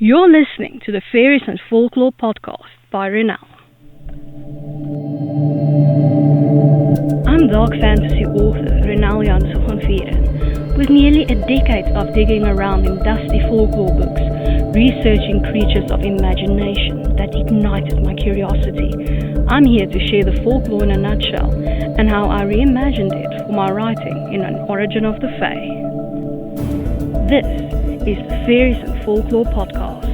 You're listening to the Faeries and Folklore podcast by Ronel. I'm dark fantasy author Ronel Janse van Vuuren. With nearly a decade of digging around in dusty folklore books, researching creatures of imagination that ignited my curiosity, I'm here to share the folklore in a nutshell and how I reimagined it for my writing in An Origin of the Fae. This is the Faeries and Folklore podcast.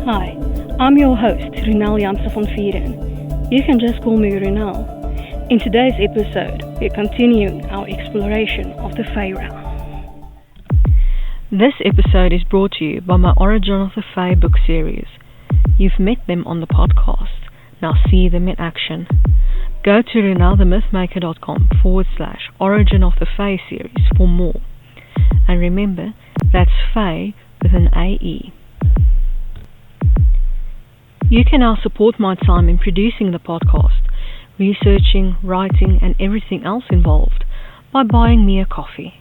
Hi, I'm your host, Ronel Janse van Vuuren. You can just call me Ronel. In today's episode, we're continuing our exploration of the Fae realm. This episode is brought to you by my Origin of the Fae book series. You've met them on the podcast, now see them in action. Go to ronelthemythmaker.com/Origin of the Fae series for more. And remember, that's Fae with an AE. You can now support my time in producing the podcast, researching, writing, and everything else involved by buying me a coffee.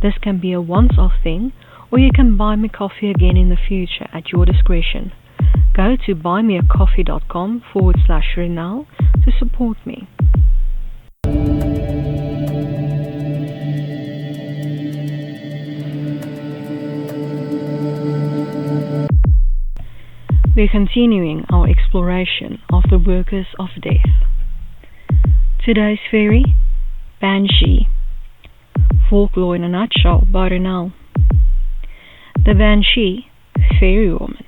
This can be a once-off thing, or you can buy me coffee again in the future at your discretion. Go to buymeacoffee.com/Ronel to support me. We're continuing our exploration of the workers of death. Today's fairy, Banshee. Folklore in a nutshell by Ronel. The Banshee, fairy woman,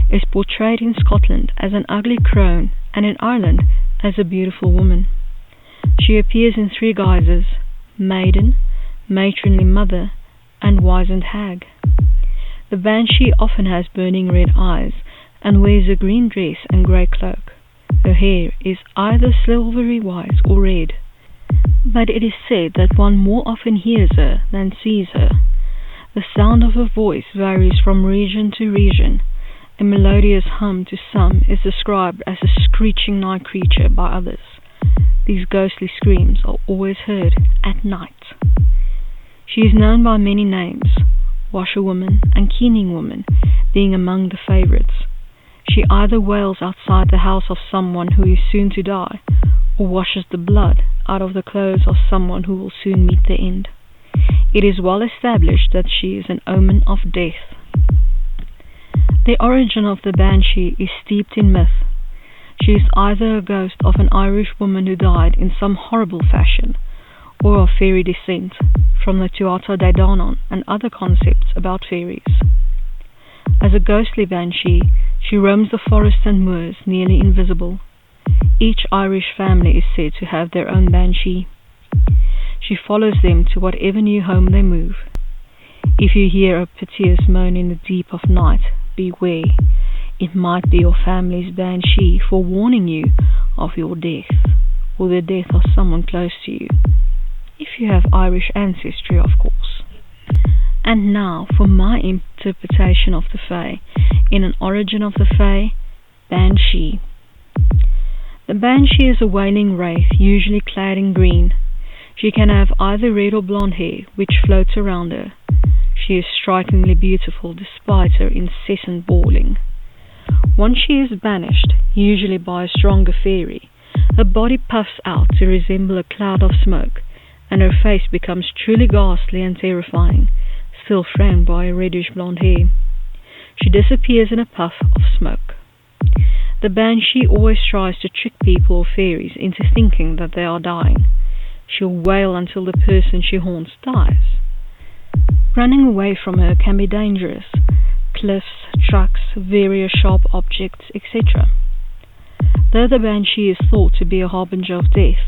is portrayed in Scotland as an ugly crone and in Ireland as a beautiful woman. She appears in three guises: maiden, matronly mother, and wizened hag. The Banshee often has burning red eyes and wears a green dress and grey cloak. Her hair is either silvery white or red, but it is said that one more often hears her than sees her. The sound of her voice varies from region to region. A melodious hum to some is described as a screeching night creature by others. These ghostly screams are always heard at night. She is known by many names, washerwoman and keening woman being among the favourites. She either wails outside the house of someone who is soon to die, or washes the blood out of the clothes of someone who will soon meet the end. It is well established that she is an omen of death. The origin of the Banshee is steeped in myth. She is either a ghost of an Irish woman who died in some horrible fashion, or of fairy descent, from the Tuatha De Danann and other concepts about fairies. As a ghostly banshee, she roams the forests and moors, nearly invisible. Each Irish family is said to have their own banshee. She follows them to whatever new home they move. If you hear a piteous moan in the deep of night, beware. It might be your family's banshee forewarning you of your death, or the death of someone close to you. If you have Irish ancestry, of course. And now for my interpretation of the Fae in An Origin of the Fae, Banshee. The Banshee is a wailing wraith, usually clad in green. She can have either red or blonde hair, which floats around her. She is strikingly beautiful despite her incessant bawling. Once she is banished, usually by a stronger fairy, her body puffs out to resemble a cloud of smoke, and her face becomes truly ghastly and terrifying, still framed by a reddish blonde hair. She disappears in a puff of smoke. The Banshee always tries to trick people or fairies into thinking that they are dying. She'll wail until the person she haunts dies. Running away from her can be dangerous. Cliffs, trucks, various sharp objects, etc. Though the Banshee is thought to be a harbinger of death,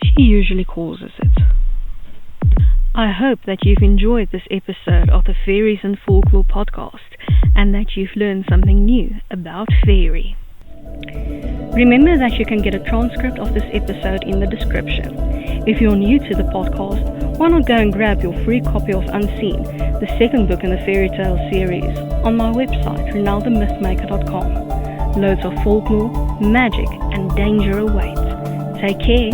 she usually causes it. I hope that you've enjoyed this episode of the Faeries and Folklore podcast and that you've learned something new about fairy. Remember that you can get a transcript of this episode in the description. If you're new to the podcast, why not go and grab your free copy of Unseen, the second book in the fairy tale series, on my website, ronelthemythmaker.com. Loads of folklore, magic, and danger await. Take care.